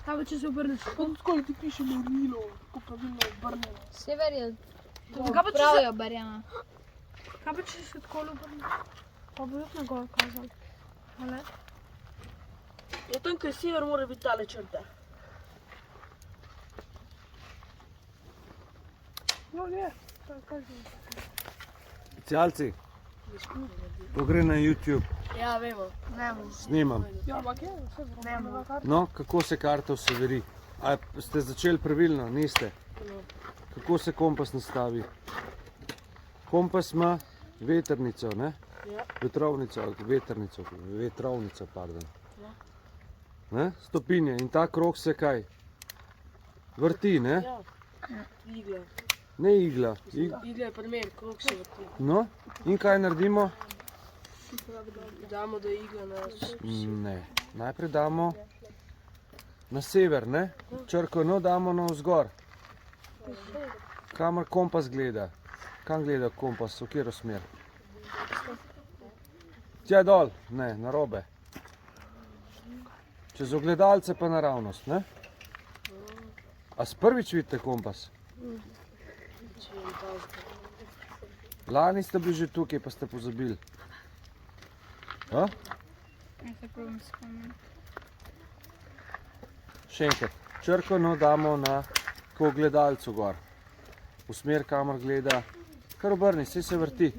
Kaj pa če se obrneš? Skoli ti piše Morilo, ko pravilno obrnemo. Sever je Kaj pa če pravijo obrjeno. Kaj pa če se takole obrneš? Pa bo jaz na gor kazal. Ale? Ja, tam, ko je sever, mora biti tale črta. No, ne. Kažem. Specialci, to gre na YouTube, Ja, vemo. snimam. Ja, ampak je, vse vrlo. No, kako se karta v Severi? A ste začeli pravilno? Niste? Kako se kompas nastavi? Kompas ima vetrnico, ne? Ja. Vetrovnico, pardon. Ne? Stopinje in ta krog se kaj? Vrti, ne? Ja. Igla. Ne igla. Igla je primer, koliko se vrti. No, in kaj naredimo? Damo, da je igla na... Ne, najprej damo na sever, ne? Črko N damo navzgor. Kamor kompas gleda? Kam gleda kompas? V katero smer? Tja dol? Ne, narobe. Čez ogledalce pa naravnost, ne? A sprvič vidite kompas? Lani ste bili že tukaj, pa ste pozabili. A? Ja se probam spomniti. Še enkrat, črko N damo na ogledalcu gor. V smer, kamor gleda. Kar obrni, saj se vrti.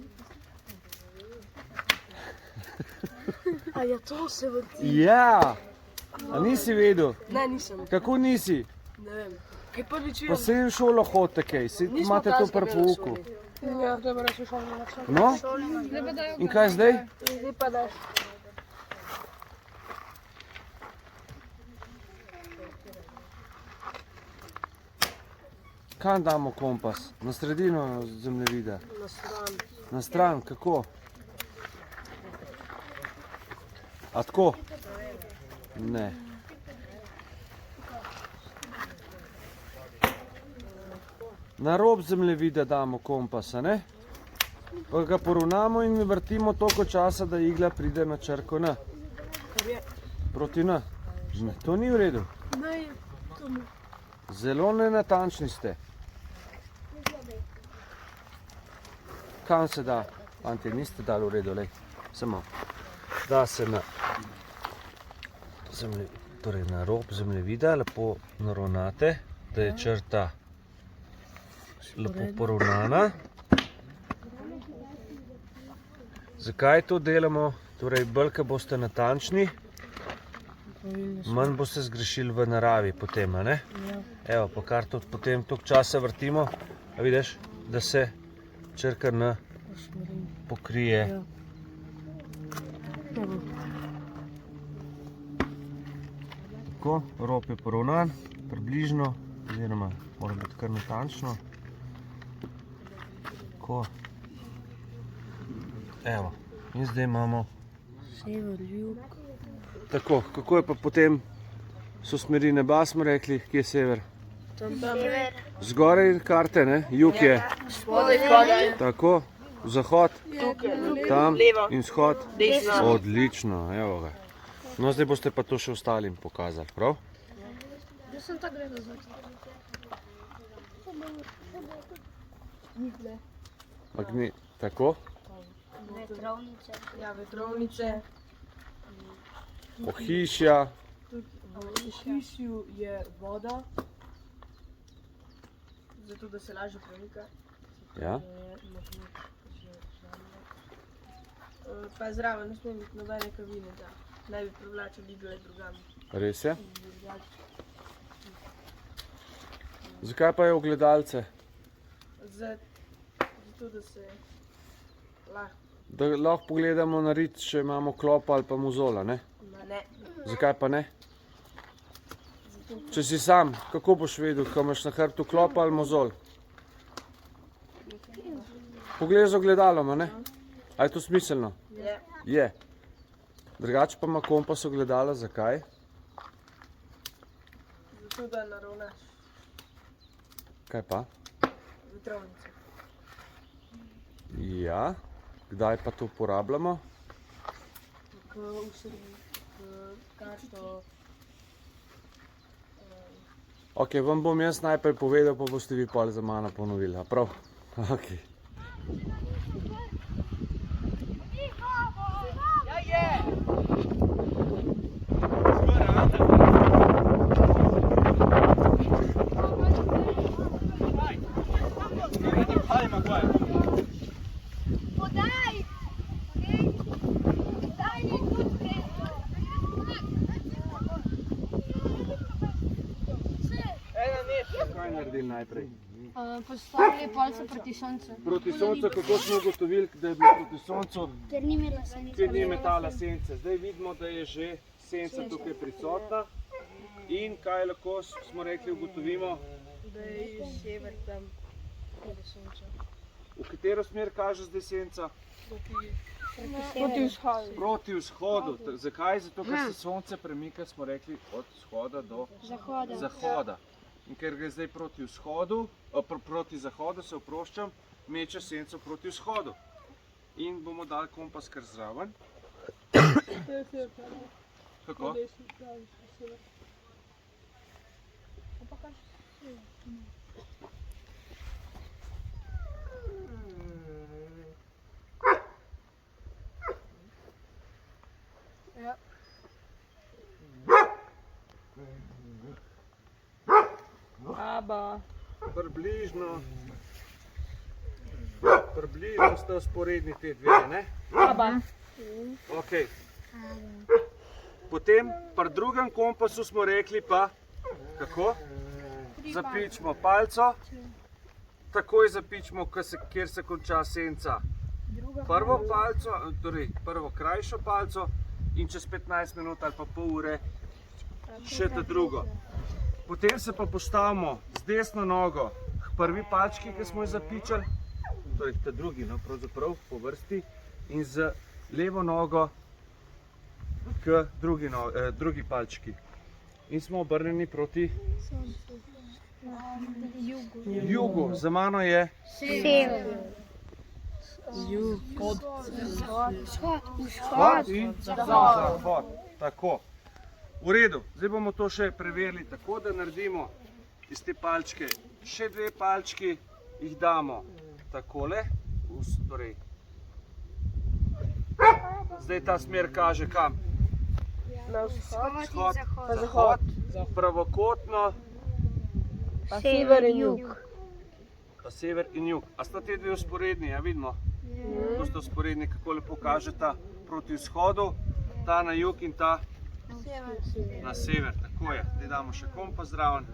A ja, to se vrti. Ja! A nisi vedel? Ne, nisem. Kako nisi? Ne vem. Kaj prvič Pa vem? se v šolo hodite kaj, saj imate to pri pouku. Ja, to je pa res šolno način. No? In kaj zdaj? Zdaj pa daš. Kam damo kompas? Na sredino zemljevida? Na stran. Na stran, kako? A tako? Ne. Na rob zemljevida damo kompasa, ne? Pa ga poravnamo in vrtimo toliko časa, da igla pride na črko N. Proti N. Ne, to ni v redu. Ne, to mu. Zelo nenatančni ste. Kam se da? Fantje, niste dali v redu, lej. Samo. Da se na, torej na rob zemljevida lepo naravnate, da je črta lepo poravnana. Zakaj to delamo? Torej, bolj, ko boste natančni, manj boste zgrešili v naravi potem, a ne? Evo, pa kar tudi potem toliko časa vrtimo, a vidiš, da se črka N pokrije. Tako, rob je poravnan, približno, oziroma mora biti kar natančno. Tako. Evo, in zdaj imamo Sever, jug. tako, kako je pa potem, so smeri neba, smo rekli, kje je sever? Tam. Zgoraj karte, ne? Jug je. Spodaj. Tako, zahod, tam Levo. in vzhod. Desno. Odlično, evo ga. No, zdaj boste pa to še ostalim pokazali, prav? Jaz sem tako gledal zdaj. Tako, Ja, vetrovnice. ohišja, V hišju je voda. Zato, da se lažje premika. ja. Pa zraven ne sme biti nobene kavine, da ne bi privlačili igle drugam. Res je. Zakaj pa je ogledalce? Zato, da se lahko, Da lahko pogledamo na rit, če imamo klopa ali pa mozola, ne? ne. Zakaj pa ne? Če si sam, kako boš vedel, ko imaš na hrbtu klopa ali mozol? Poglej z ogledalom, a ne? A je to smiselno? Je. Je. Drugače pa ima kompas ogledala, zakaj? Zato, da naravnaš Kaj pa? vetrovnice. Ja. Kdaj pa to uporabljamo? karto. Ok, vam bom jaz najprej povedal, pa boste vi pol za mano ponovili, a prav? Ok. Kaj naredili najprej? Postavili palce proti soncu. Proti soncu, kako smo ugotovili, da je bilo proti soncu, Ker ni imela sence. ker ni metala sence. Zdaj vidimo, da je že senca tukaj prisotna. In kaj lahko smo rekli, ugotovimo? Da je sever tam, proti sonču. V katero smer kaže zdaj senca? Proti vzhodu. Proti vzhodu. Zakaj? Zato, ker se sonce premika, smo rekli, od vzhoda do zahoda. In ker gre zdaj proti vzhodu, proti zahodu, se oproščam, meče senco proti vzhodu. In bomo dali kompas kar zraven. Kako? Aba. Približno sta vzporedni te dve, ne? Aba. Ok. Potem pri drugem kompasu smo rekli pa, kako? Zapičimo palco, takoj zapičimo, kjer se konča senca. Prvo palco, torej prvo krajšo palco in čez 15 minut ali pa pol ure še ta drugo. Potem se pa postavimo z desno nogo k prvi palčki, ki smo jo zapičali, torej ta drugi, no, pravzaprav po vrsti, in z levo nogo k drugi palčki. In smo obrnjeni proti jugu. Za mano je vzhod in zahod. Tako. V redu, zdaj bomo to še preverili tako, da naredimo iz te palčke še dve palčki, jih damo takole, torej zdaj ta smer kaže kam? Na vzhod. Vzhod, zahod, pravokotno, Pa sever in jug. pa sever in jug. A sta te dve vzporedni, ja vidimo? Kako sta vzporedni, kako lepo kažeta proti vzhodu, ta na jug in ta na sever, tako je. Zdaj damo še kompas zraven.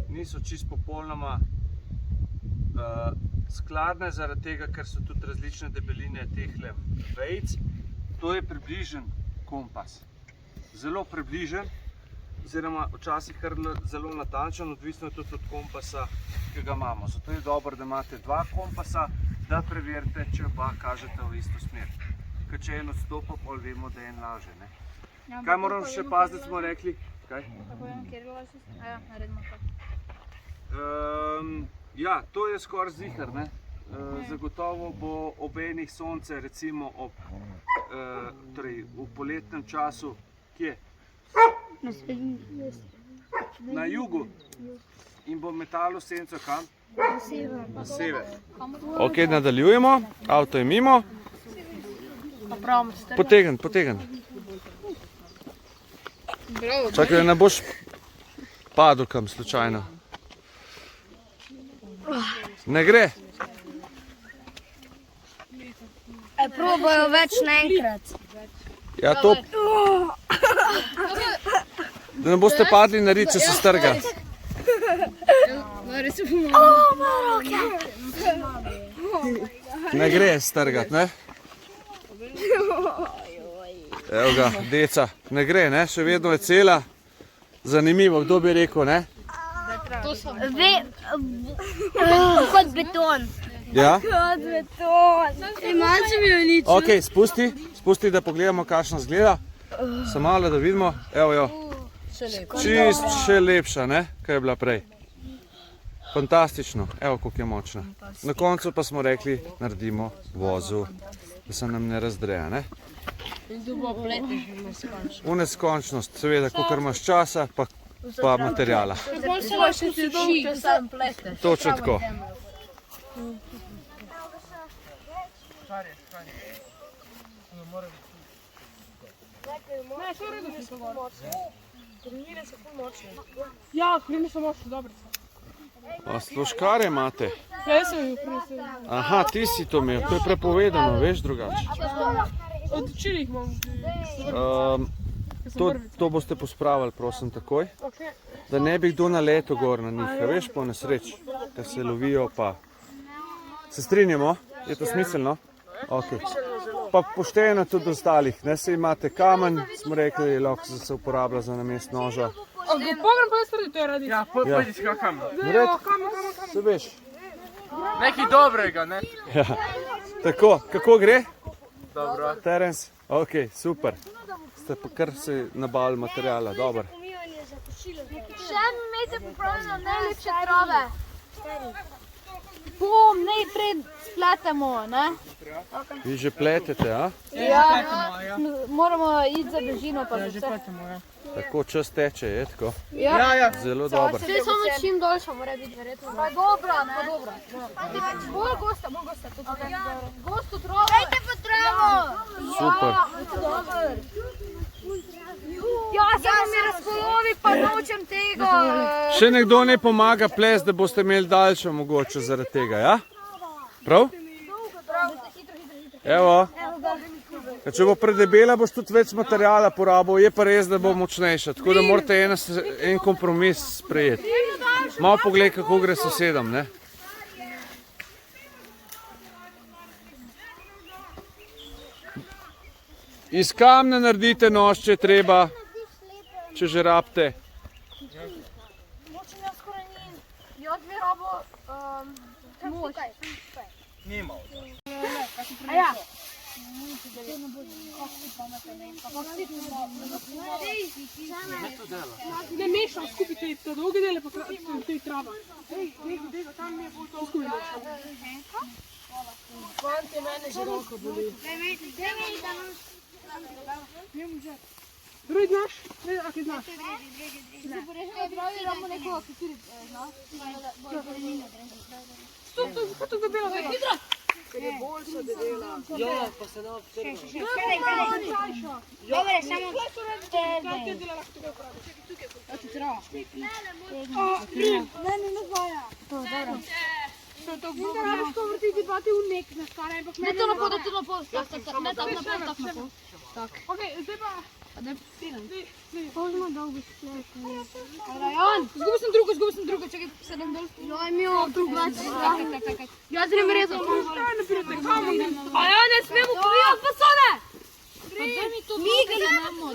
Niso čisto popolnoma skladne, zaradi tega, ker so tudi različne debeline tehle vejic. To je približen kompas. Zelo približen, oziroma včasih kar zelo natančen, odvisno je tudi od kompasa, ki ga imamo. Zato je dobro, da imate dva kompasa, da preverite, če oba kažete v isto smer. Ker če en odstopa, pol vemo, da je en laže. Kaj moramo še paziti, smo rekli? Kaj? Kako vem, kjer je lažje? Ja, naredimo to. Ja, to je skoraj ziher, ne? Zagotovo bo ob enih sonce, recimo torej v poletnem času, kje? Na jugu. In bo metalo senco kam? Na sever. Ok, nadaljujemo, avto je mimo. Potegn. Čakaj, da ne boš padel kam slučajno. Ne gre. Probajo več naenkrat. Ja, to... Da ne boste padli na rit, če se strga. Ne gre strgat, ne? Evo ga, deca. Ne gre, ne? Še vedno je cela. Zanimivo, kdo bi rekel, ne? Kot beton. Ja? Kot beton. Malce mi je nič. Ok, spusti, da pogledamo, kakšno zgleda. Samo malo, da vidimo. Evo jo, Čist še lepša, ne? Kaj je bila prej. Fantastično, evo koliko je močna. Na koncu pa smo rekli, naredimo vozu, da se nam ne razdreja, ne? V neskončnost, seveda, kolikor imaš časa, pa materijala. Točno tako. Ne, so v redu, so močni. Krmine so ful močne. Ja, krmine so močne, dobre so. A sluškare imate? Ja, jaz sem jih prinesel. Aha, ti si to imel, to je prepovedano, veš drugače. Od včeraj jih imam. To boste pospravili, prosim, takoj. Ok. Da ne bi kdo naletel gor na njih, a veš, po nesreči, ker se lovijo pa... Se strinjamo? Je to smiselno? Ok. Pa pošteno tudi ostalih, ne, se imate kamen, smo rekli, lahko se uporablja za namest noža. Pogledam pa jaz radi to radi. Ja, pojdi si ga kamen. Kamen. Se veš? Nekaj dobrega, ne? Ja. Tako, kako gre? Dobro. Terence? Ok, super. Ste pa kar se nabavili materijala, dobro. Še en mesec popravljeno najlepše trave. Bom, najprej spletemo, ne? Vi že pletete, a? Ja, moramo iti za bližino pa za vse. Tako čas teče, je tako? Ja, Zelo dobro. Vse samo čim daljša mora biti, verjetno. Pa dobra, ne? Bolj gosta. Gosto travo. Dajte pa travo. Super. Ja, samo mi razkolovi, pa nočem tega. Še nekdo ne pomaga ples, da boste imeli daljšo mogoče zaradi tega, ja? Prav? Evo. Če bo predebela, boš tudi več materijala porabil, je pa res, da bo močnejša. Tako da morate en kompromis sprejeti. Malo pogled, kako gre sosedom, ne? Iz kamna naredite nož, če je treba, če že rabite. Močem jaz skoraj ni. Jaz bi rabo moč. Nima. Ja. Ne mešam skupaj te dolge dele, pa te trava. Dega, tam mi je bolj to skupaj mešam. Fante, mene že roko boli. Drugi znaš? A ti znaš? Pravi, ramo nekoga, ki tudi zna. Kako to debela dela? Hidra! Ker je boljša debela. Ja, pa se ne občerno. Dobre, samo Kaj te dela lahko tukaj uporabi? Čekaj, tukaj je bolj. ti trava. Ne zvaja. To, dobro. Ne rabiš to vrtiti, pa ti v nek na stane, ampak Ne to na pod, ne to na pod. Ne tak na pod. Ok, zdaj pa... Pozno dolgo splet. Rajon! Zgubil sem drugo, čakaj, sedem dol. Joj, mi jo tu gledati. Jaz grem rezati. A ja, ne smemo pobijati posode! Mi ga imamo,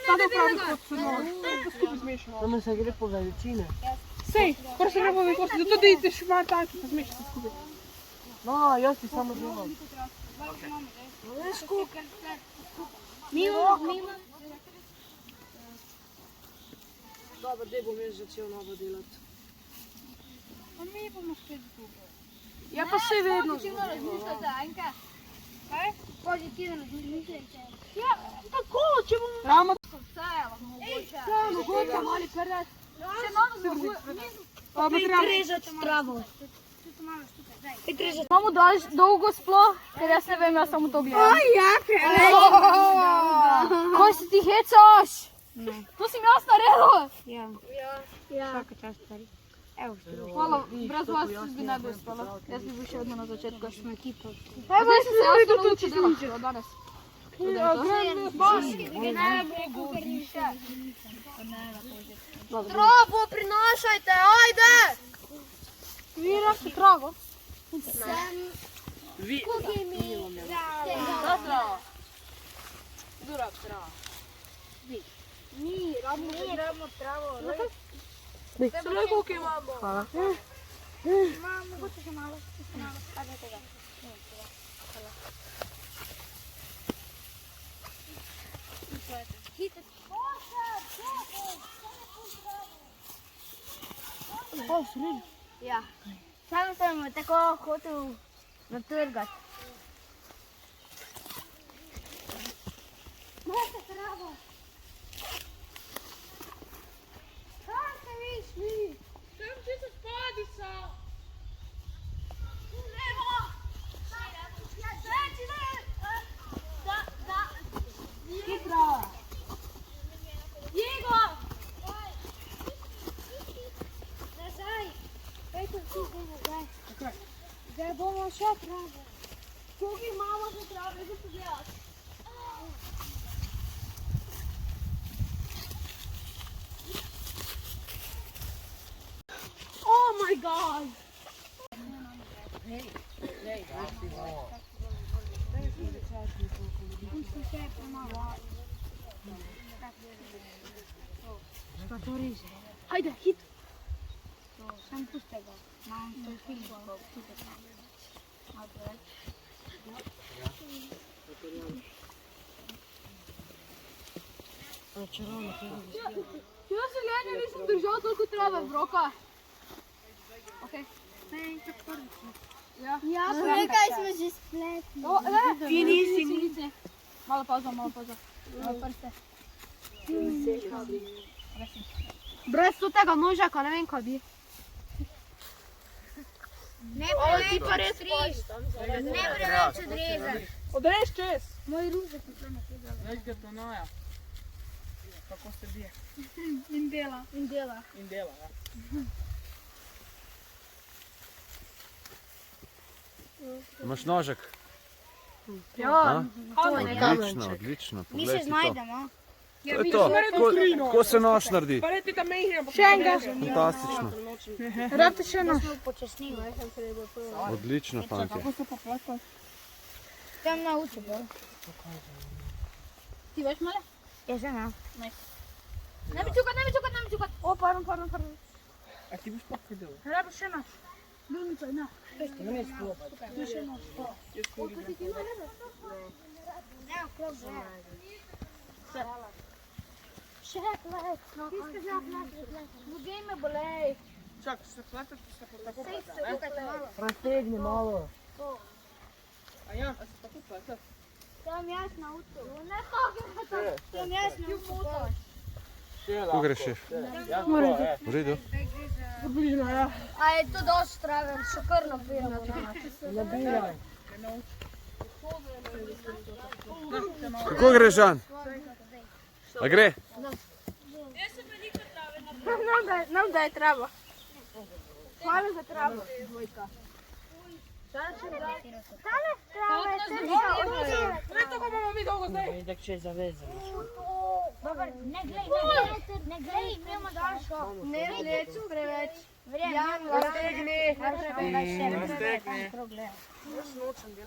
Ta da pravi kot se nož. To skupaj zmešamo. Samo se gre po veličine. Sej, prvo se gre po velikosti, zato da ideš malo tanki, pa zmešati skupaj. No, jaz ti samo želim. Dobro, daj bom jaz začel novo delati. Mi bomo spet tukaj. Ja, pa sej vedno. Pozitivno razmišljate, Anka? Kaj? Pozitivno razmišljate. Ja, tako, če bomo... Ramo... Vse je lahko mogoče. Ja, mogoče mali perec. Še novo Odrežati travo. Imamo dolgo sploh, ker jaz ne vem, jaz samo to gledam. Kaj si ti hecaš? To si mi jaz naredil? Vsaka čast stari. Evo što. Hvala, brez vas bi ne bi uspela. Jaz bi bil še vedno na začetku. Ko smo ekipa. Zdaj sem se jaz naučil delati od danes. Travo prinašajte, ajde! Vi raste travo? Kuki mi travo. Dura trava. Mi rabimo travo. Samo koliko imamo. Hvala. Imam mogoče še malo. Kaj je tega? hitro. Ja. Sam sem tako hotel natrgati. Možete travo. Kaj se vi šli? Tam ti se spadica. Levo! Ja, treći ne! Da. Hitro! Diego! Nazaj! Pejte vsi zdaj nazaj. Zdaj bomo še travo. Koliko imamo za trave, da pogledati? Oh my god! Hajde, hitro! Sam puste ga. Mam to filmko. Jaz se leni nisem držal toliko trave v rokah. Okej. Ja, nekaj smo že spletli. Ti nisi. Malo pauza. Malo prste. Brez tega nožaka, ne vem, kaj bi. Ne preveč odrezaš. Ne preveč odrezaš. Odreš čez. Moj ružek je tukaj napredal. Veš ga to noja. Kako se bije. In dela. In dela, ja. Imaš nožek? Ja. Odlično. Mi se znajdemo. To je to. Kako se nož naredi? Pa ne ti tam mehne. Še enega. Fantastično. Rabite še eno. Počasnimo. Odlično, fantje. Tam nauči bolj. Ti veš male? Ja, že ne. Ne bi čukat. O, pardon. A ti boš pa kadel? Rabiš še eno. Ljunica, ne. Ne sploh. Tu še eno. Ne, krok že. Še plet. Noge me bolej. Čak, se pletati se pa tako Sej pleta, se ne? tukaj malo. Raztegni malo. A ja, a se tako pleta? Tam jaz naučil. Ne tako, tam jaz naučil. Kako greš, šef? Ja, to je. V redu? A je to dosti traven, še kar napirno. Nabiraj. Kako gre, Žan? A gre? Nam daj travo. Hvala za travo. Tale trava je težka. Ne tako bomo mi dolgo zdaj. Videk, če je zavezan. Ne glej, imamo daljšo. Ne vleč preveč.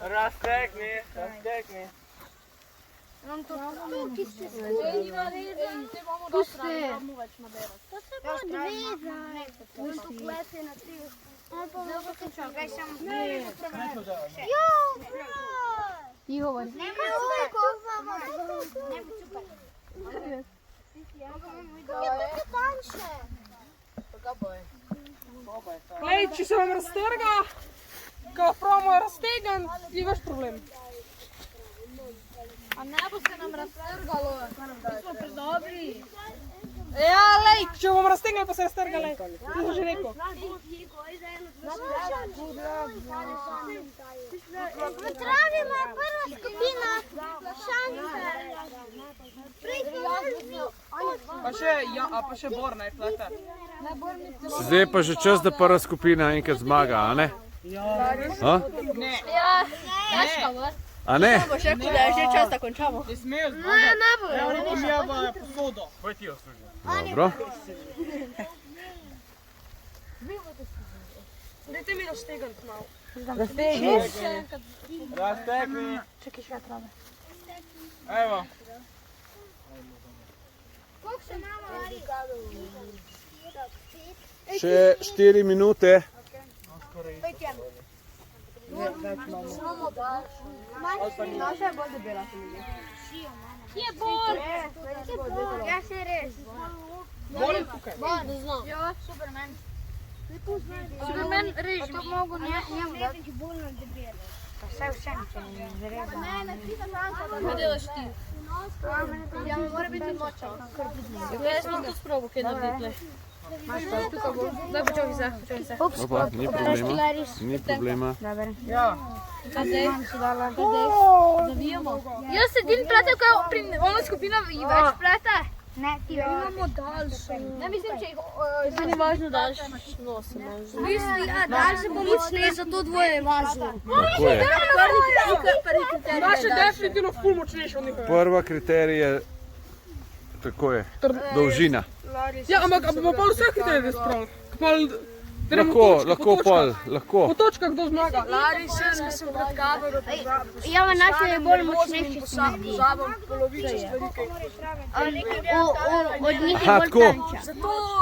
Raztegni. Raztegni. Nam to tukaj se skupi. Pusti. To se bo odvezati. Nam to klete na tri. Gaj samo Jo! Ti govori. Ne bi čupaj. Kako je to tanjše? Glej, če se vam raztrga, ko pravimo raztegan, je vaš problem. A ne bo se nam raztrgalo. Mi smo predobri. Ja, lej, če bomo raztegnili, pa se raztrga, lej. Ti sem že rekel. V travi ima prva skupina šanse. Prej smo Pa še Bor naj pleta. Zdaj pa že čas, da prva skupina enkrat zmaga, a ne? A? A ne? Ne smejo zmagati. Ne bo. Oni pomijavajo posodo. Boj ti jo služi. Dobro. Dajte mi raztegniti malo. Raztegni. Evo. Koliko se mama vali? Še 4 minute. Samo daljšo. Naša je bolj debela. Kje je bolj? Ja se res. Molim tukaj. Ja, Superman. Superman reži. To mogo njemu dati. Vse ne zrezam. Ne, ti da manjka. Kaj delaš ti? Ja, mora biti močan. Jaz sem to sprobil, kaj narediti. Daj, počakaj se. Opa, ni problema. Ni problema. Kaj zdaj? Zavijamo. Jaz sedim pletel, kaj ona skupina več plete. Ne, ti imamo daljšo. Ne mislim, če jih... Ni važno daljše. No, se može. Daljše bo močneje, zato dvoje je važno. Tako je. Naše definitivno ful močnejše od njihove. Prva kriterij je, tako je, dolžina. Ja, ampak bomo pa vse kriterije spravili. Lahko pol, lahko. Po točkah kdo zmaga. Larisa, sem pred kamero. Ja, naše je bolj močnejši smeri. Pozabam polovico stvari, kaj Od njih je Ha, bolj tako. tanča.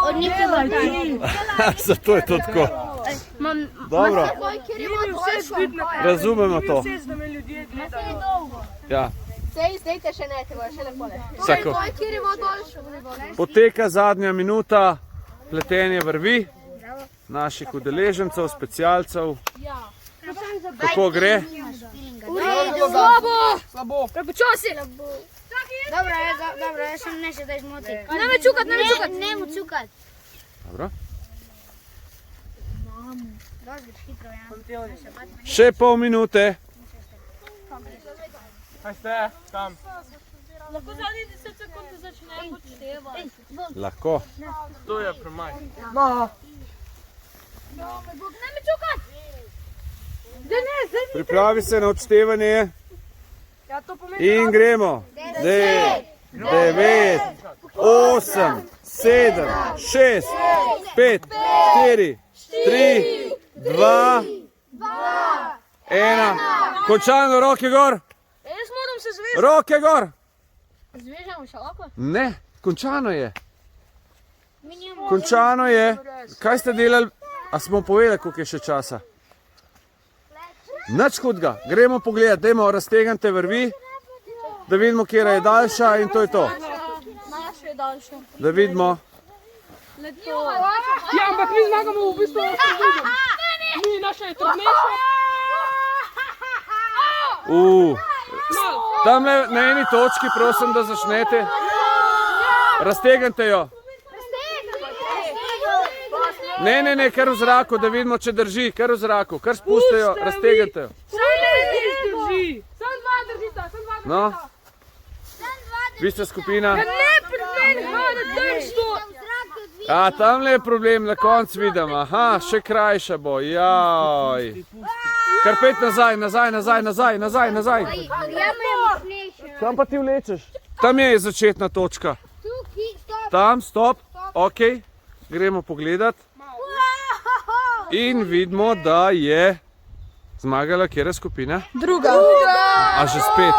Od njih je bolj tanča. Zato je to tako. Dobro, Kjer je bolj daljšo. razumemo to. Da me ljudje gledajo. Je dolgo. Ja, Zdaj te še ne, te bojo še lepo le. vsako. Kjer je bolj daljšo? Poteka zadnja minuta, pletenje vrvi naših udeležencev, specialcev. Kako gre? Slabo. Prepočasi. Dobro, jaz sem neče da izmoti. Ne me čukat, ne me čukat. Ne mu cukat. Dobro. Dosti hitro, ja. Še pol minute. Kaj ste? Tam. Lahko zadnji 10 sekund začne počtevati. Lahko. To je premaj. Ne me čukat. Pripravi se na odštevanje. In gremo. 10, 9, 8, 7, 6, 5, 4, 3, 2, 1. Končano, roke gor. Jaz moram se zvezati. Roke gor. Zvežamo še lahko? Ne, končano je. Končano je. Kaj ste delali? A smo povedali, koliko je še časa? Nič hudega. Gremo pogledat, dajmo raztegnite vrvi, da vidimo, kjera je daljša in to je to. Naša je daljša. Da vidimo. Ja, ampak mi zmagamo v bistvu s drugim. Mi, naša je trdnejša. Tam na eni točki prosim, da začnete. Raztegnite jo. Ne, kar v zraku, da vidimo, če drži, kar v zraku, kar spustejo, raztegnite jo. Sam dva držita. No, vi ste skupina. A, tamle je problem, na koncu vidim, aha, še krajša bo, jaj. Kar pet nazaj. Kam pa ti vlečeš? Tam je začetna točka. Tam, stop, ok, gremo pogledat. In vidimo, da je zmagala katera skupina? Druga. A že spet?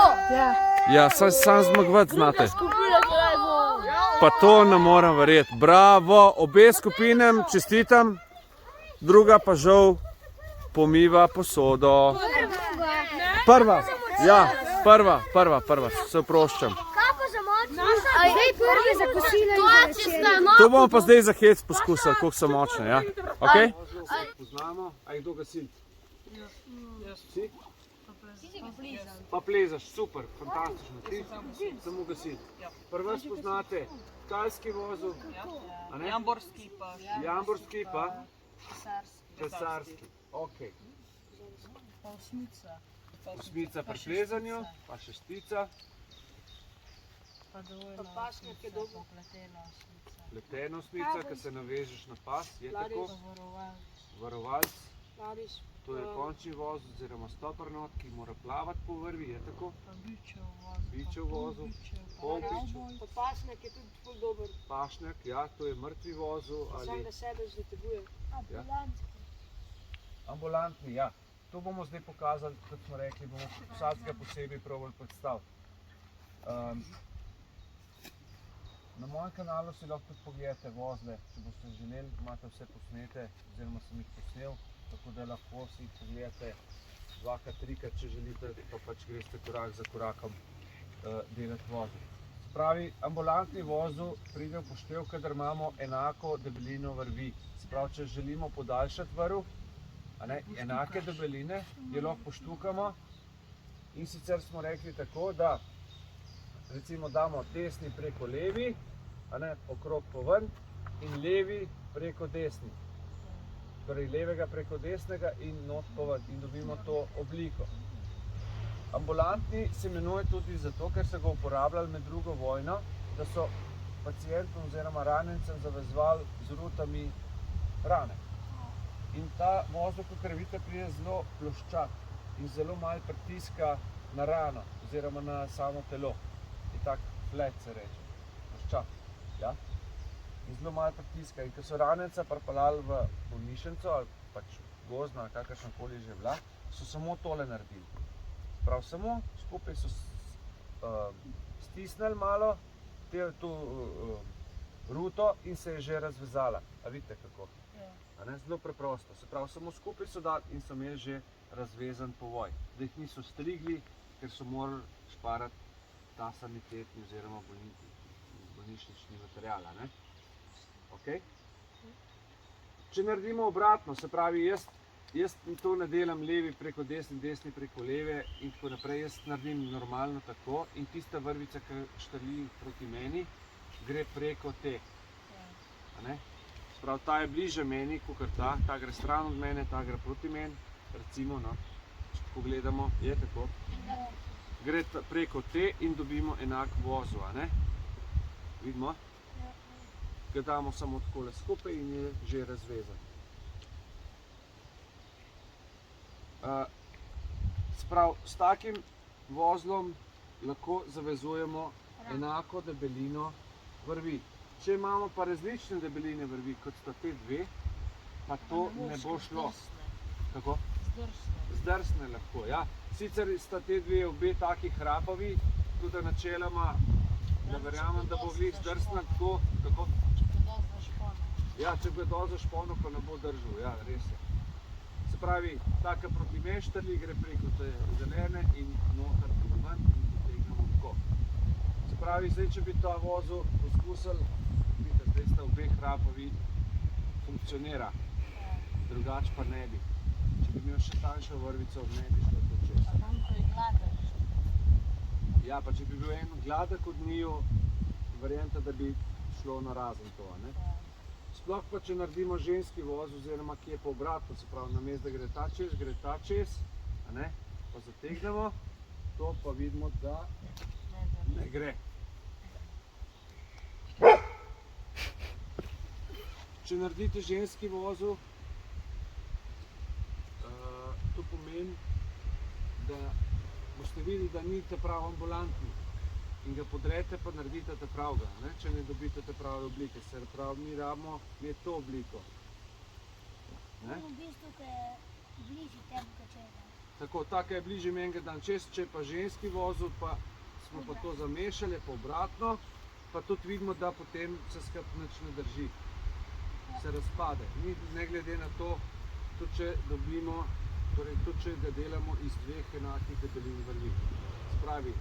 Ja, sam zmagovati znate. Pa to ne moram verjeti. Bravo, obe skupinem čestitam, druga pa žal pomiva posodo. Prva, ja, prva, se oproščam. To bomo pa zdaj za hec poskusili, koliko so močne, ja? Ok? Poznamo, a jih kdo gasil? Si? Pa plezaš, super, fantastično. Ti samo gasil. Prva spoznate, Talski vozu, Jamborski pa Cesarski. Ok. Osmica pri plezanju, pa šestica. Pletena osmica, ki se navežeš na pas, je tako. Varovalc. To je končni voz oziroma stoprnot, ki mora plavati po vrvi, je tako? Bičev vozu, polbičev. Pašnek je tudi ful dober. Pašnek, ja, to je mrtvi vozu ali... Sam ga sebe zateguje. Ambulantni, ja. To bomo zdaj pokazali, kot smo rekli, bomo vsakega posebej probali predstaviti. Na mojem kanalu si lahko tudi pogledate vozle, če boste želeli, imate vse posnete, oziroma sem jih posnel, tako da lahko si jih pogledate dvakrat, trikrat, če želite, pa pač greste korak za korakom delati vozle. Pravi, ambulantni vozu pride v poštev, kadar imamo enako debelino vrvi. Se pravi, če želimo podaljšati vrv, enake debeline, jo lahko poštukamo. In sicer smo rekli tako, da recimo damo desni preko levi, okrog po ven, in levi preko desni. Torej levega preko desnega in not po ven in dobimo to obliko. Ambulantni se imenuje tudi zato, ker so ga uporabljali med drugo vojno, da so pacientom oziroma ranjencem zavezovali z rutami rane. In ta vozel, kakor vidite, pride zelo ploščat in zelo malo pritiska na rano oziroma na samo telo. Je tak flat, se reče, ploščat. Ja? In zelo malo pritiska. In ko so ranjenca pripeljali v bolnišnico ali pač gozno ali kakršnakoli že bila, so samo tole naredili. Prav samo skupaj so stisnili malo to ruto in se je že razvezala. A vidite kako? Zelo preprosto. Se pravi, samo skupaj so dali in so imeli že razvezan povoj. Da jih niso strigli, ker so morali šparati ta sanitetni oziroma bolnišnični material. Okay? Če naredimo obratno, se pravi, jaz to ne delam levi preko desni, desni preko leve in tako naprej, jaz naredim normalno tako in tista vrvica, ki štrli proti meni, gre preko te. Prav, ta je bliže meni, kot ta gre stran od mene, ta gre proti meni, recimo, če pogledamo, je tako. Gre preko te in dobimo enak vozu, vidimo? Ga damo samo takole skupaj in je že razvezan. Sprav, s takim vozlom lahko zavezujemo enako debelino vrvi. Če imamo pa različne debeline vrvi, kot sta te dve, pa to ne bo šlo. Kako? Zdrsne lahko, ja. Sicer sta te dve obe taki hrapavi, tudi načeloma, ne verjamem, da bo glih zdrsna tako. Kako? Ja, če bi dol za špono, pa ne bo držal, ja, res je. Se pravi, taka proti meštrli gre preko te zelene in noter ven in potegnemo tako. Se pravi, zdaj, če bi ta vozu poskusili, vidite, zdaj sta obe hrapavi, funkcionira, drugače pa ne bi. Če bi imel še tanjšo vrvico, ne bi šlo to čez. Ja, pa če bi bil en gladek od njiju, verjemite, da bi šlo narazen to, Sploh pa, če naredimo ženski voz, oziroma ki je pa obratno, se pravi, namesto da gre ta čez, pa zategnemo, to pa vidimo, da ne gre. Če naredite ženski vozu, to pomeni, da boste videli, da ni te prav ambulantni in ga podrete, pa naredite te pravga, če ne dobite te prave oblike. Se pravi, mi rabimo imeti to obliko. V bistvu, ki je bližje tebi, kot če je. Tako, taka je bližje menjega dan čez, če pa ženski vozu, pa smo pa to zamešali, pa obratno, pa tudi vidimo, da potem se skupaj nič ne drži. Se razpade. Mi ne glede na to, tudi če dobimo, torej tudi če ga delamo iz dveh enakih debelin vrvi. Spravi,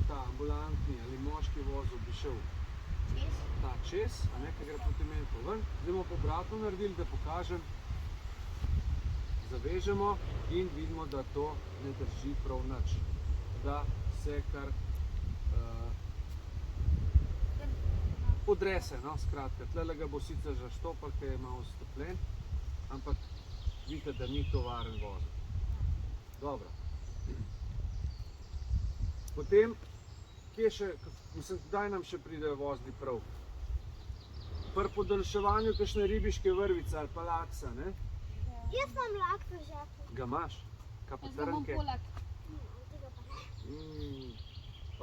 ta ambulantni ali moški vozu bi šel ta čez, ki gre proti meni po ven. Zdaj bomo pa obratno naredili, da pokažem, zavežemo in vidimo, da to ne drži prav nič. Da se kar podrese, skratka. Tlele ga bo sicer zaštopal, ker je malo stopljen, ampak vidite, da ni to varen vozel. Dobro. Potem, kdaj nam še pridejo vozli prav? Pri podaljševanju kakšne ribiške vrvice ali pa laksa, Jaz imam laksa že. Ga imaš? Kaj pa trnke?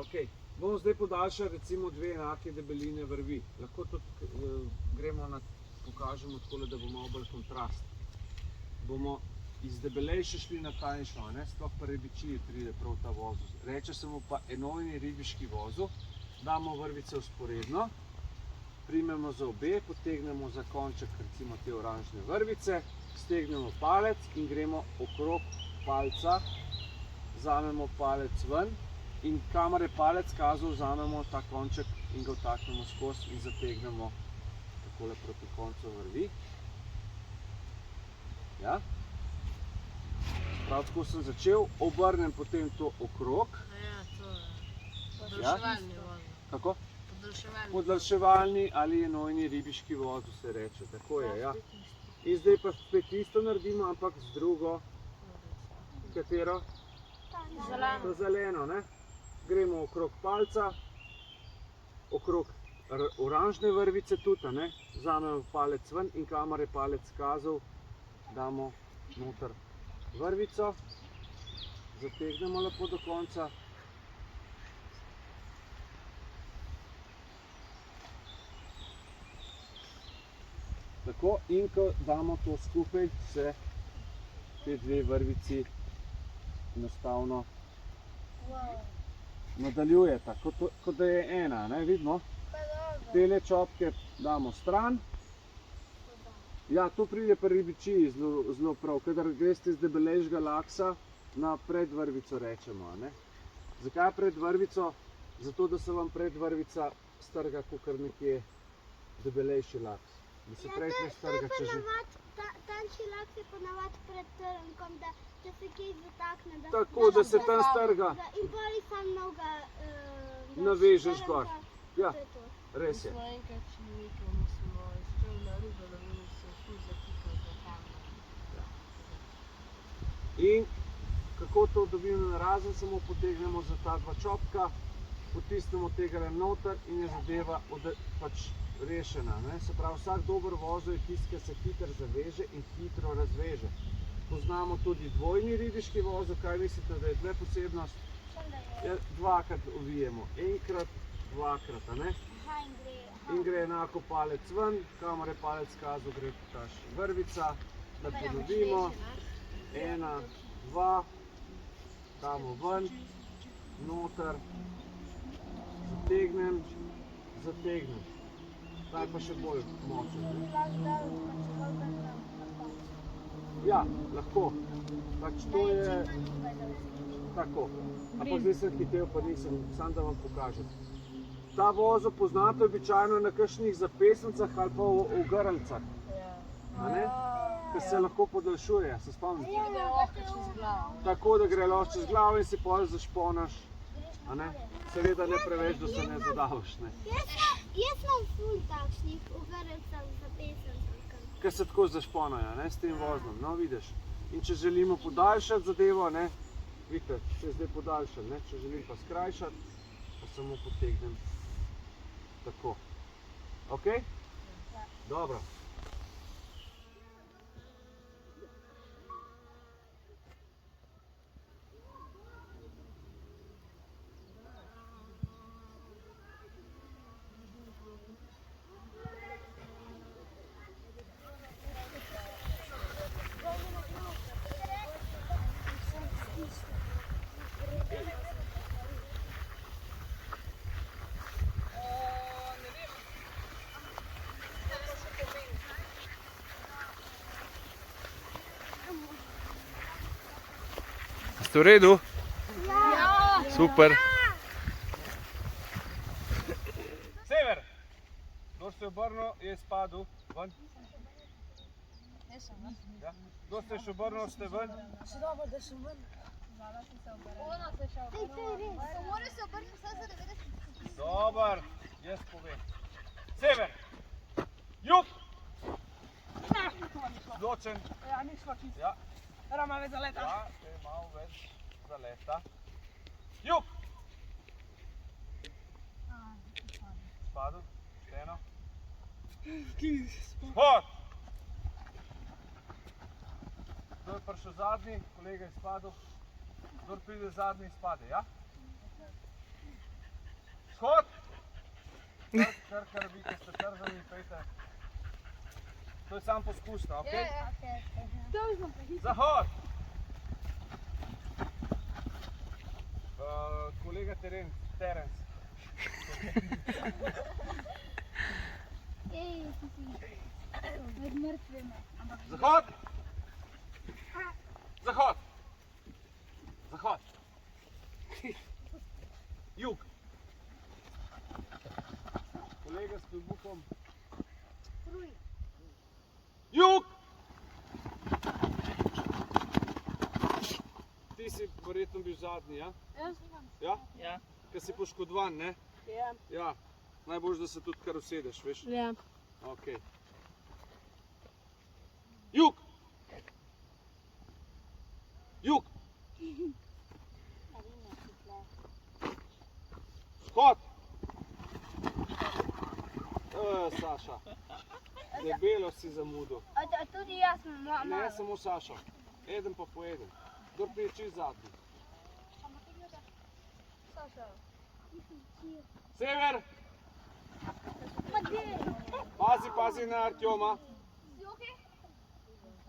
Ok, bomo zdaj podaljšali recimo dve enake debeline vrvi. Lahko tudi gremo pokažemo takole, da bo malo bolj kontrast. Bomo iz debelejše šli na tanjšo, sploh pa ribičiji pride prav ta vozu. Reče se mu pa enojni ribiški vozu, damo vrvice vzporedno, primemo za obe, potegnemo za konček recimo te oranžne vrvice, stegnemo palec in gremo okrog palca, vzamemo palec ven in kamar je palec kazal, vzamemo ta konček in ga vtaknemo skozi in zategnemo takole proti koncu vrvi. Ja? Prav tako sem začel, obrnem potem to okrog. Ja? Kako? Podaljševalni ali enojni ribiški vozel se reče, tako je, ja. In zdaj pa spet isto naredimo, ampak z drugo, katero? To zeleno, ne? Gremo okrog palca, okrog oranžne vrvice tudi, ne? Vzamemo palec ven in kamar je palec kazal, damo noter vrvico, zategnemo lepo do konca. Tako, in ko damo to skupaj, se te dve vrvici enostavno nadaljujeta, kot da je ena, ne, vidimo? Tele čopke damo stran. Ja, tu pride pri ribičiji zelo prav, kadar greste z debelejšega laksa, na predvrvico rečemo, ne. Zakaj predvrvico? Zato, da se vam predvrvica strga kakor nekje debelejši laks. Da se prej ne strga, če že... Tanjši laks je ponavadi pred trnkom, da če se kaj zatakne, da... Tako, da se tam strga. In poli sam noga... Navežeš gor. Ja, res je. Smo enkrat šli nekaj, smo šel na ribolo in se ful zatikal za kamera. In kako to dobimo na razen, samo potegnemo za ta dva čopka, potisnemo tega noter in je zadeva pač rešena. Ne? Se pravi, vsak dober vozel je tisti, ki se hitro zaveže in hitro razveže. Poznamo tudi dvojni ribiški vozel, kaj mislite, da je tle posebnost? Ja, dvakrat ovijemo, enkrat, dvakrat, a ne? In gre enako palec ven, kamor je palec kazal, gre ta vrvica, da ponovimo, 1, 2, damo ven, noter, zategnem, zategnem. Zdaj pa še bolj močen. Ja, lahko. Pač to je tako. Ampak zdaj sem hitel, pa nisem, samo da vam pokažem. Ta vozel poznate običajno na kakšnih zapesnicah ali pa v grlcah. A ne? Ker se lahko podaljšuje, se spomnite? Tako, da gre lahko čez glavo in si pol zašponaš. A ne? Seveda ne preveč, da se ne zadavaš, ne? Jaz imam ful takšnih ugrlcev za pesemcev. Ker se tako zašponajo, ne, s tem vozlom, no vidiš. In če želimo podaljšati zadevo, ne, vidite, se je zdaj podaljšal, ne, če želim pa skrajšati, pa samo potegnem tako. Ok? Dobro. Ste v redu? Ja. Super. Sever. Kdo se je obrnil, je spadel ven. Ja. Kdo ste še obrnil, ste ven. Še dobro, da sem ven. Ona se še obrnila. Mora se obrniti vse za 90. Dobar, jaz povem. Sever. Jug. Zločen. Ja, ni šlo čisto. Ja. Rama več zaleta. Ja, to je malo več zaleta. Jug! Spadel, šteno. Hod! Kdo je prišel zadnji, kolega je spadel. Kdo pride zadnji, spade, ja? Shod! Kar vi, ki ste trzani, pejte. To je samo poskusno, okej? Zahod! Kolega Terence. Med mrtvimi. Zahod! Zahod! Zahod! Kolega s klobukom. Jug! Ti si verjetno bil zadnji, ja? Ja? Ja. Ker si poškodovan, ne? Ja. Ja. Najboljš, da se tudi kar usedeš, veš? Ja. Ok. Jug! Jug! Vzhod! Saša. Debelo si zamudil. A tudi jaz sem malo. Ne, samo Saša. Eden pa po eden. Kdor prije čist zadnji. Sever! Pazi na Artjoma. Si okej?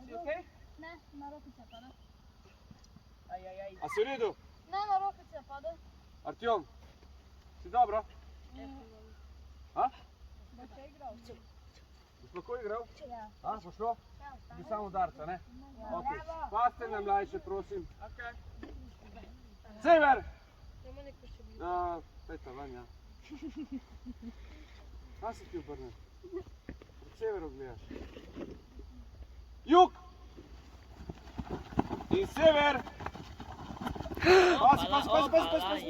Si okej? Ne, na rokice pada. Ajajaj. A si v redu? Ne, na rokice pada. Artjom, si dobro? A? Boš lahko igral? Ja. A, bo šlo? Bi samo udarca, ne? Ok. Pazite na mlajše, prosim. Sever! Pejta ven, ja. Kam se ti obrne? Od severu gledaš. Jug! In sever! Pazi!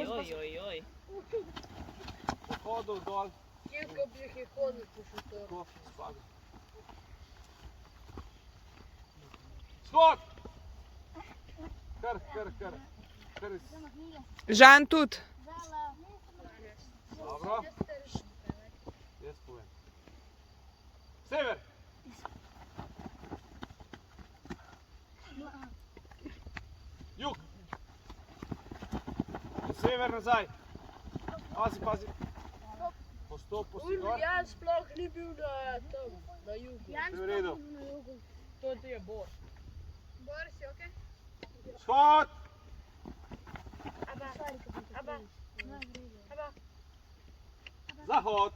Ojojoj. Hodil dol. Kjerko bi jih je hodil po šutoru. Tako, spada. Shod! Kar. Žan tudi. Dobro. Jaz povem. Sever! Jug! Sever nazaj. Pazi. Postop si gor. Jaz sploh ni bil na jugu. Si v redu. To ti je Bor. Bor si, okej? Shod! Zahod!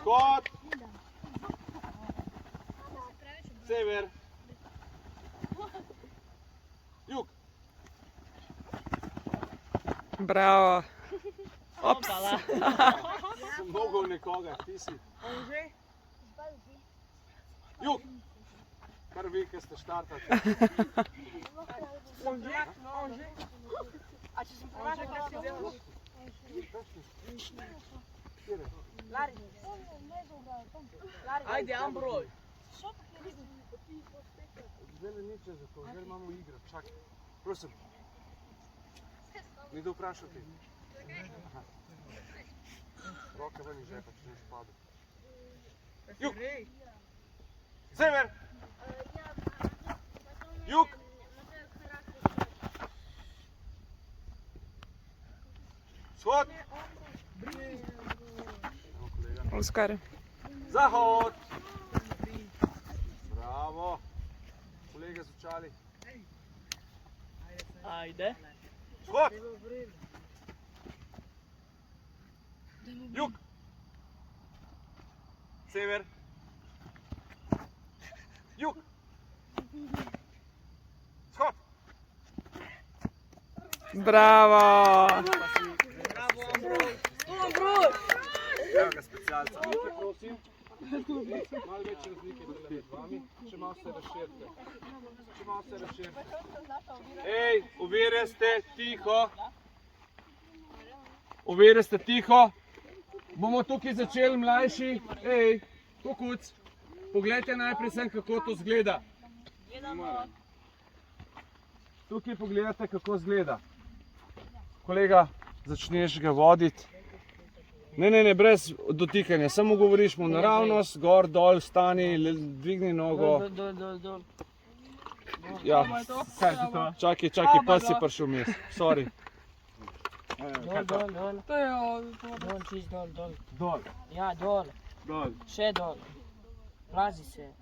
Shod! Sever! Jug! Bravo. Ops. Sem mogel nekoga, ti si. On že? Jug! Kar vi, kaj ste štartali. On že? A če sem vprašal, kaj si delal? Lari. Ajde, Ambroj. Zdaj ne niče za to, zdaj imamo igro, čakaj. Prosim. Ni da vprašal ti. Roke ven iz žepa, če ne spadil. Jug! Sever! Jug! Shod! Oskar. Zahod! Bravo! Kolega z očali. Ajde. Shod! Jug! Sever! Jug! Shod! Bravo. Bravo, Ambroj. Evo ga specialca. Nike, prosim. Malo več razlike med vami. Če malo se razširite. Ej, ovire ste tiho. Bomo tukaj začeli mlajši. Ej, kukuc. Poglejte najprej sem, kako to zgleda. Tukaj pogledate, kako zgleda. Kolega, začneš ga voditi. Ne, brez dotikanja, samo govoriš mu naravnost, gor, dol, stani, dvigni nogo. Dol. Ja, čakaj, pes si prišel vmes, sorry. Dol. To je Dol, čist dol. Dol, Ja, dol. dol. Še dol. Plazi se.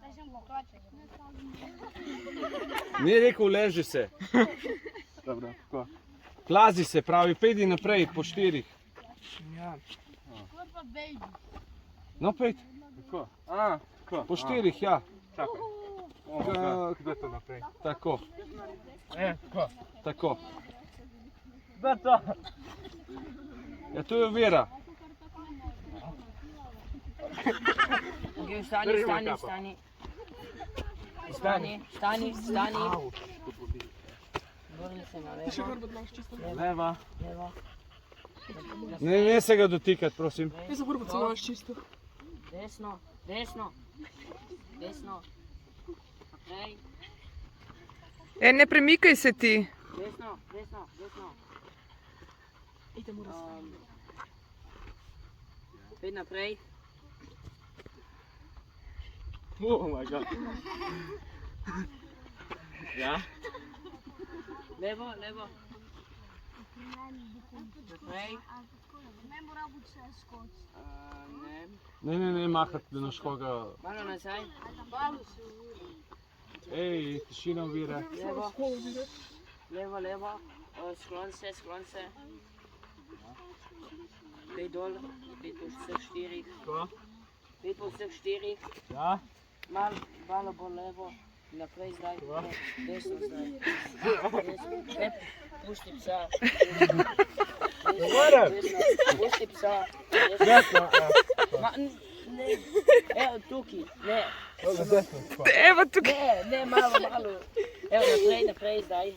Ni rekel, leži se. Dobro, tako. Plazi se, pravi, pejdi naprej, po 4. Ja. No, pejdi. Tako. Tako. Po 4, ja. Čakaj. Kdo je to naprej? Tako, Tako. tako. Da to. Ja, to je ovira. Ok, vstani, vstani, vstani. Vstani, vstani, vstani. Vrni se na Ti še levo, hrbet imaš čisto. Leva. levo. Ne se ga dotikati, prosim. Jaz za hrbet sem imaš čisto. Desno, desno. Desno. Naprej. Ne premikaj se ti. Desno, desno, desno. Ite mora se. Spet naprej. Oh my god. Ja? Levo, levo. Naprej. Ne. Ne, mahati, da naš koga. Malo nazaj. Ej, tišina ovira. Levo. Levo, levo. Sklon se, sklon se. Spet dol. Spet po vseh štirih. Ko? Spet po vseh štirih. Ja? Malo bolj levo. Naprej zdaj. Ne, desno zdaj. Desno. Ne, pušti psa. Desno. Pušti psa. Desno, Ne. Evo tukaj. Ne. desno. Evo tukaj. Ne, malo. Evo naprej zdaj.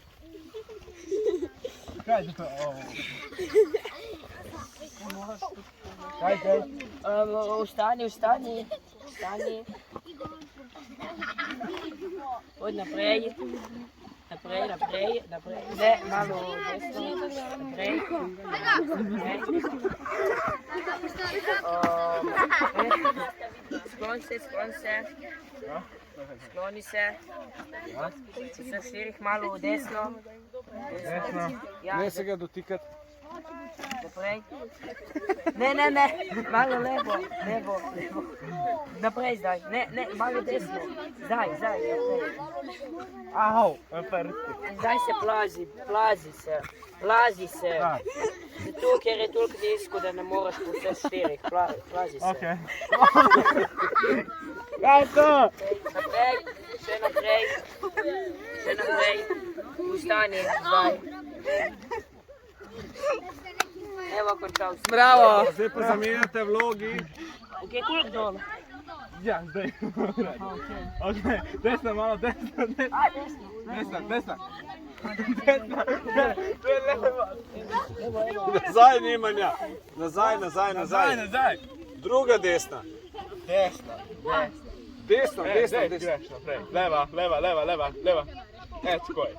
Kaj je to? Kaj? Vstani. Pojď naprej. Naprej. Ne, malo desno. Naprej. Sklon se. Skloni se. Vseh štirih malo desno. Desno. Ja, Ne se ga dotikati. naprej. Ne. Malo levo. Naprej zdaj. Ne, malo desno. Zdaj, naprej. Au, prsti. Zdaj se plazi se. Zato, ker je toliko nizko, da ne moreš po vseh štirih. Plazi se. Okej. Kaj je to? Naprej, še naprej. Vstani, zdaj. Evo, končal sem. Bravo. Zdaj pa zamenjate vlogi. Ok, koliko dol? Ja, zdaj. Okej, desna, malo desna. Desna. To je levo. Nazaj, Nemanja. Nazaj. Nazaj. Druga desna. Desna. Desno. Greš naprej. Leva. Tako je.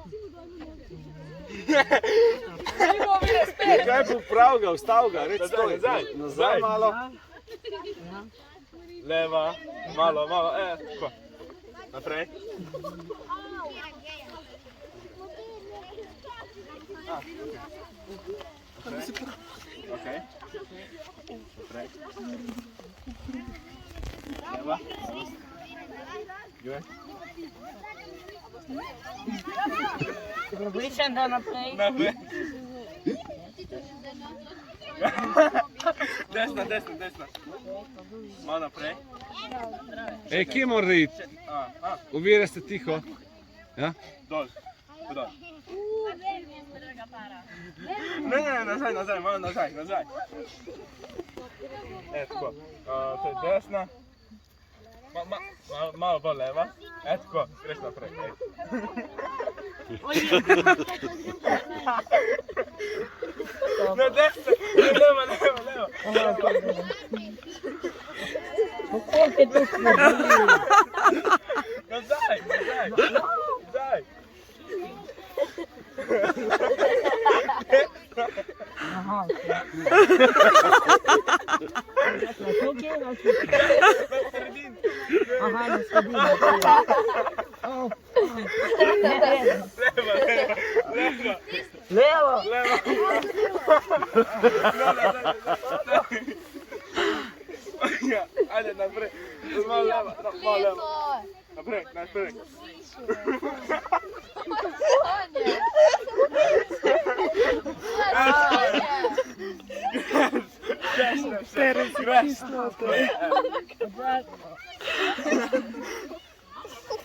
Kaj poprav ga, vstav ga, reč stoj. Nazaj. Nazaj malo. Leva, malo, tako. Naprej. Okej. Naprej. Leva. Greš. Pripričan, da naprej. Naprej. Desna. Malo naprej. Ej, kje mora iti? Ovire ste tiho. Ja? Dol. Ne, nazaj, malo nazaj. Tako. To je desna. Malo bolj leva. Tako, greš naprej. Ne, desna, leva. Koliko je tukaj? Nazaj. Aha, na sredini. Levo. Ajde, naprej. Malo leva. Naprej.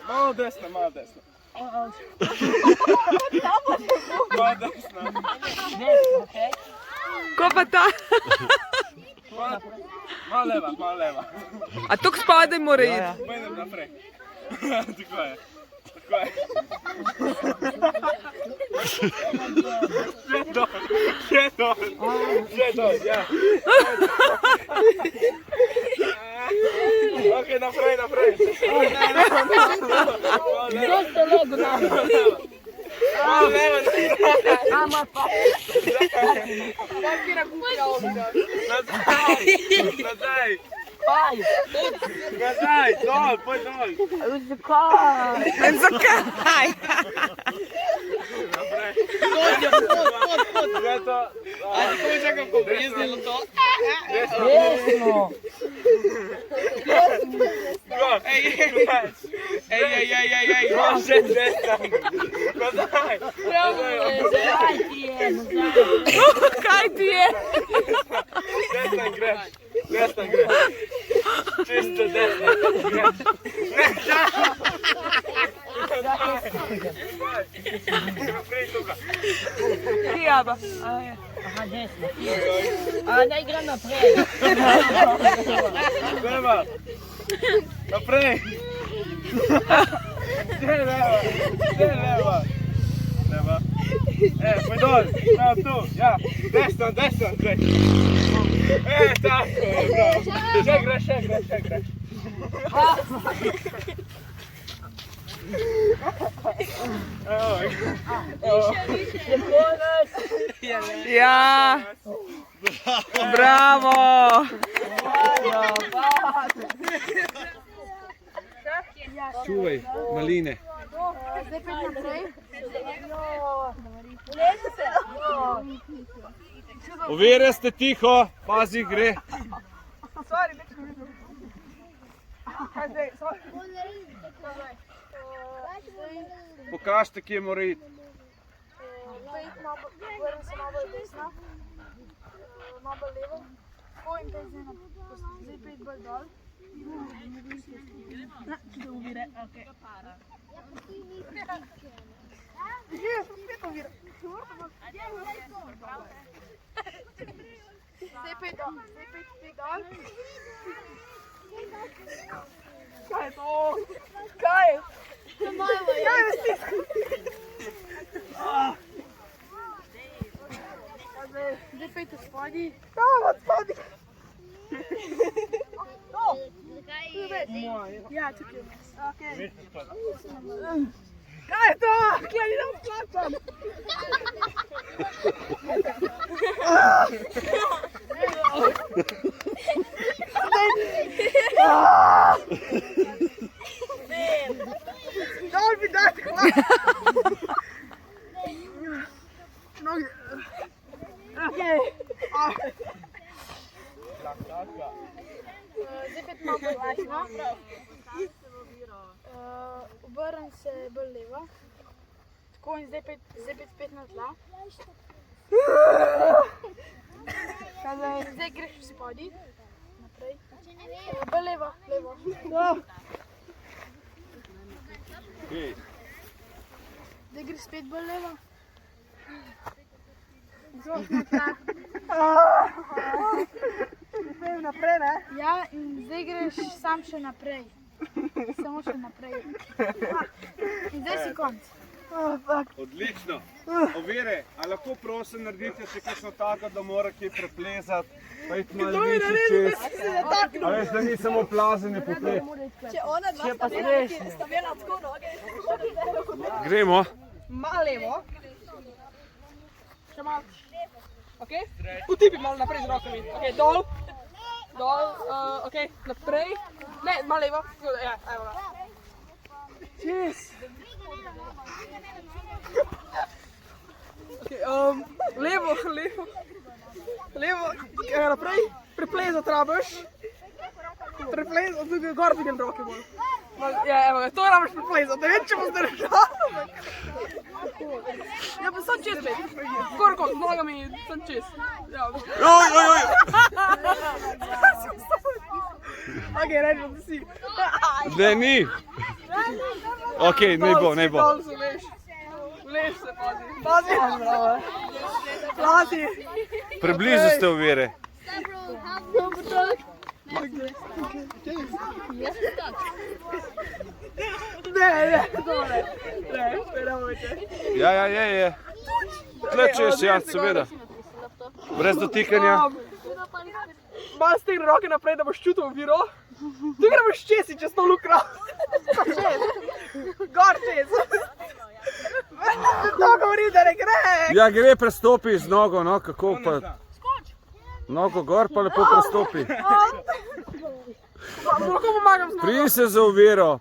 Malo desna. Malo desna. Ne, okej. Ko pa ta? Malo leva, malo leva. A tukaj spodaj mora iti. Pojdem naprej. Tako je. Tako je. Še dol, še dol, še dol, ja. Ok, naprej, naprej. Malo leva, nazaj. Nazaj, dol, poj dol. In zakaj? Kaj ti je? Desna greš. Čisto desna greš. Naprej tukaj. Prijaba. Aha, desno. A ne igram naprej. Leva. Naprej. Še leva. Še leva. Leva. Poj dol. Prav tu. Ja. Desno, desno greš. Tako je, bravo. Še greš, še greš, še greš. Ja. Bravo. Čuvaj, maline. Zdaj pa naprej. Ovire ste tiho, pazi, gre. Pokažite, kje mora iti. Vrnem se malo bolj desno. Malo bolj levo. Tako in zdaj pa iti bolj dol. Zdaj pa iti dol. Kaj je to? Kaj? To je moja vaja. Kaj je stiska? Zdaj pa iti v spodi. Tam od spodi. Ja, tukaj vmes. Kaj je to? Kaj je tam splačam? Dol mi dati, hvala. Nogi. Zdaj pa malo bolj lažno. Obrnem se bolj levo. Tako in zdaj pa spet na tla. Zdaj greš v spodi. Naprej. Bolj levo, levo. Zdaj greš spet bolj levo. Zelo na tla. Naprej, ne? Ja, in zdaj greš sam še naprej. Samo še naprej. In zdaj si konc. Odlično. Ovire, a lahko prosim naredite še kakšno tako, da mora kje preplezati, pa iti malo višji čez. A veš, da ni samo plazanje po tleh. Če ona dva sta imela tako noge. Gremo. Malo levo. Še malo. Ok? Utipi malo naprej z rokami. Ok, dol. Dol, ok, naprej. Ne, malo levo. Ja, evo ga. Čez. Ok, levo, levo. Levo, naprej. Preplezat rabiš. Preplezat, tukaj gor vidim roke bolj. Ja, evo ga, to rabiš preplezat. Ne vem, če bo zdržal. Ja, pa sam čez spet. Korko, z nogami, sam čez. Ja. Ok, reči, da si. Ne, ni. Ok, ne bo, ne bo. Dol se vleš. Vleš se, pazi. Pazi. Pazi. Preblizu ste ovire. Ja, je. Klečeš, ja, seveda. Brez dotikanja. Malo stegni roke naprej, da boš čutil oviro. Tu gremo ščesi čez to luknjo. Gor čez. To govorim, da ne gre. Ja, gre, prestopi z nogo, no, kako pa... Nogo gor pa lepo prestopi. Lahko pomagam z nogo.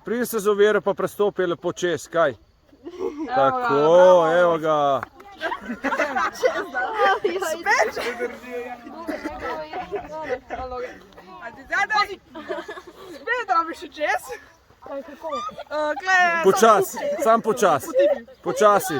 Pridi se za oviro pa prestopi lepo čez, kaj? Tako, evo ga. Spet rabiš še čez. Počasi, sam počasi. Počasi.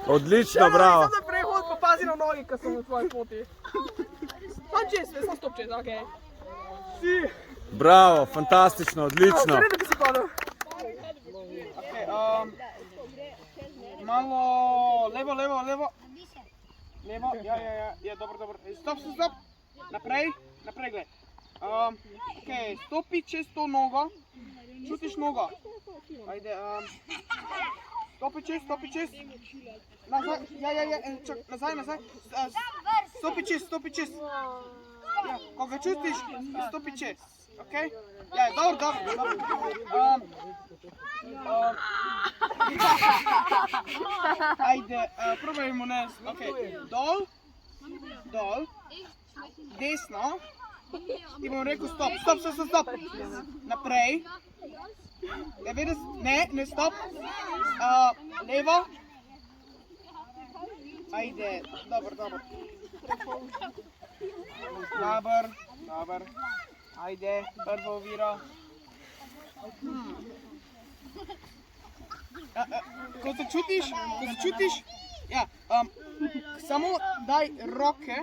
Odlično, bravo. Sam naprej hod, pa pazi na nogi, ko sem na tvoji poti. Sam čez, sam stop čez, okej. Si. Bravo, fantastično, odlično. Sredo, ki si padel. Malo levo. Levo, ja, dobro. Stop. Naprej, gled. Okej, stopi čez to nogo. Čutiš nogo? Ajde, stopi čez. Nazaj, čak, nazaj. Stopi čez. Ja, ko ga čutiš, stopi čez. Okej? Ja, dobro. Ajde, probajmo nas. Okej, dol. Desno. Ti bom rekel stop. Naprej. Ja, vidiš? Ne, stop. Levo. Ajde, dobro. Dobar. Ajde, prvo oviro. Ko se čutiš, ja, samo daj roke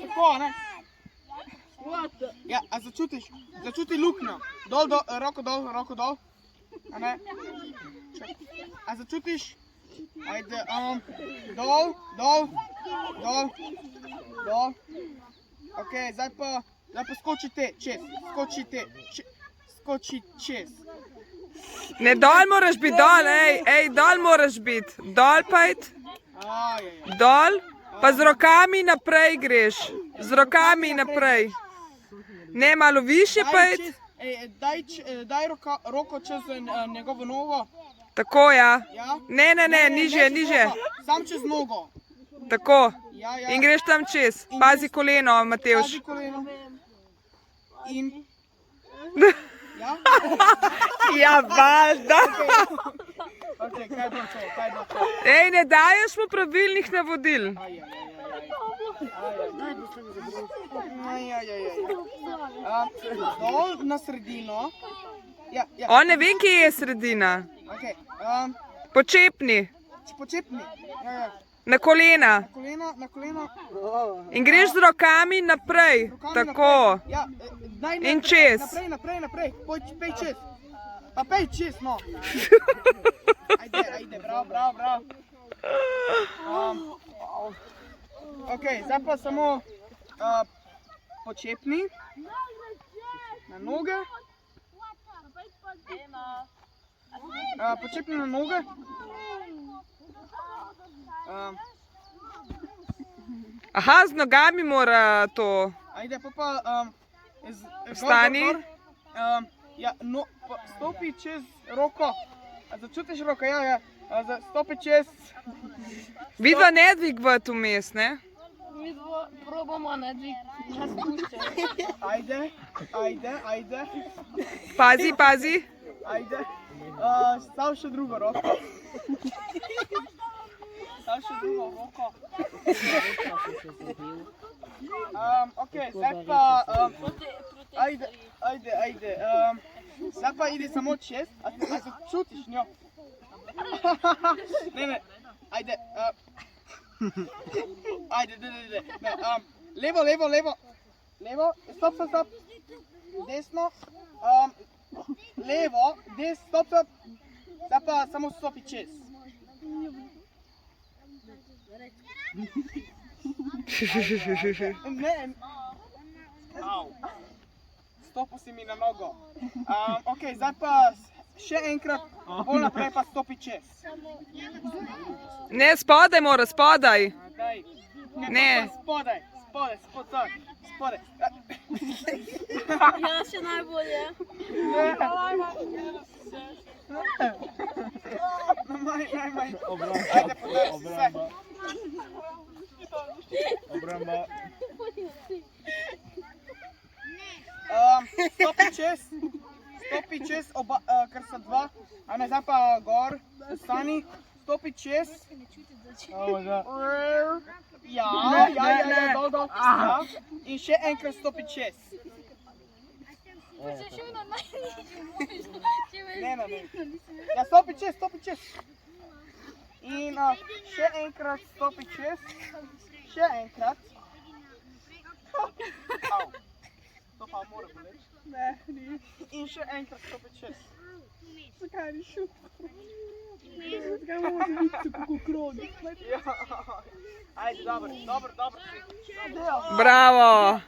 tako, ne? Ja, a začuti luknjo. Roko dol, a ne? A začutiš? Ajde, dol. Okej, zdaj pa skoči čez. Ne, dol moraš biti, dol moraš biti. Dol pa id. Dol, pa z rokami naprej greš. Z rokami naprej. Ne, malo više pa id. Daj roko čez njegovo nogo. Tako, ja. Ja? Ne, niže. Sam čez nogo. Tako. Ja. In greš tam čez. Pazi koleno, Matevž. Pazi koleno. In... Ja? Ja, valjda. Okej, kaj bo to? Ej, ne daješ mu pravilnih navodil. Dol na sredino. Ja. On ne vem, kje je sredina. Okej, Počepni. Ja. Na kolena. Na kolena. In greš z rokami naprej. Tako. Ja, In čez. Naprej. Pej čez. Pa pej čez, no. Ajde, bravo. Okej, zdaj pa samo počepni. Na noge. Počepni na noge. Aha, z nogami mora to. Ajde, pa Vstani. Ja, no, stopi čez roko. Začutiš roko, ja. Stopi čez. Vidva ne dvigvat vmes, ne? Mi dva probamo ne spuščati. Ajde. Pazi. Ajde. Stav še drugo roko. Okej, zdaj pa... Ajde. Zdaj pa ide samo čez. A se čutiš njo? Ne. Ajde. Levo. Stop. Desno. levo, stop, stop. Zdaj pa samo stopi čez. Ne. Au. Stopil si mi na nogo. Ok, zdaj pa še enkrat bolj naprej pa stopi čez. Ne, spodaj mora, spodaj. Daj. Ne. Spodaj. Spodaj. Ja, še najbolje. Najmanj. Ajde, podaj si vse. Obramba. Stopi čez, ker so dva. A ne, zdaj pa gor, stani, stopi čez. Ja, dol. Ja. In še enkrat stopi čez. Ne. Ja, stopi čez. In še enkrat stopi čez. Še enkrat. Au. To pa mora boleči. Ne, ni. In še enkrat stopi čez. Zakaj ni šel? Zakaj mora biti tako krog? Ja. Ajde, dobro. Bravo.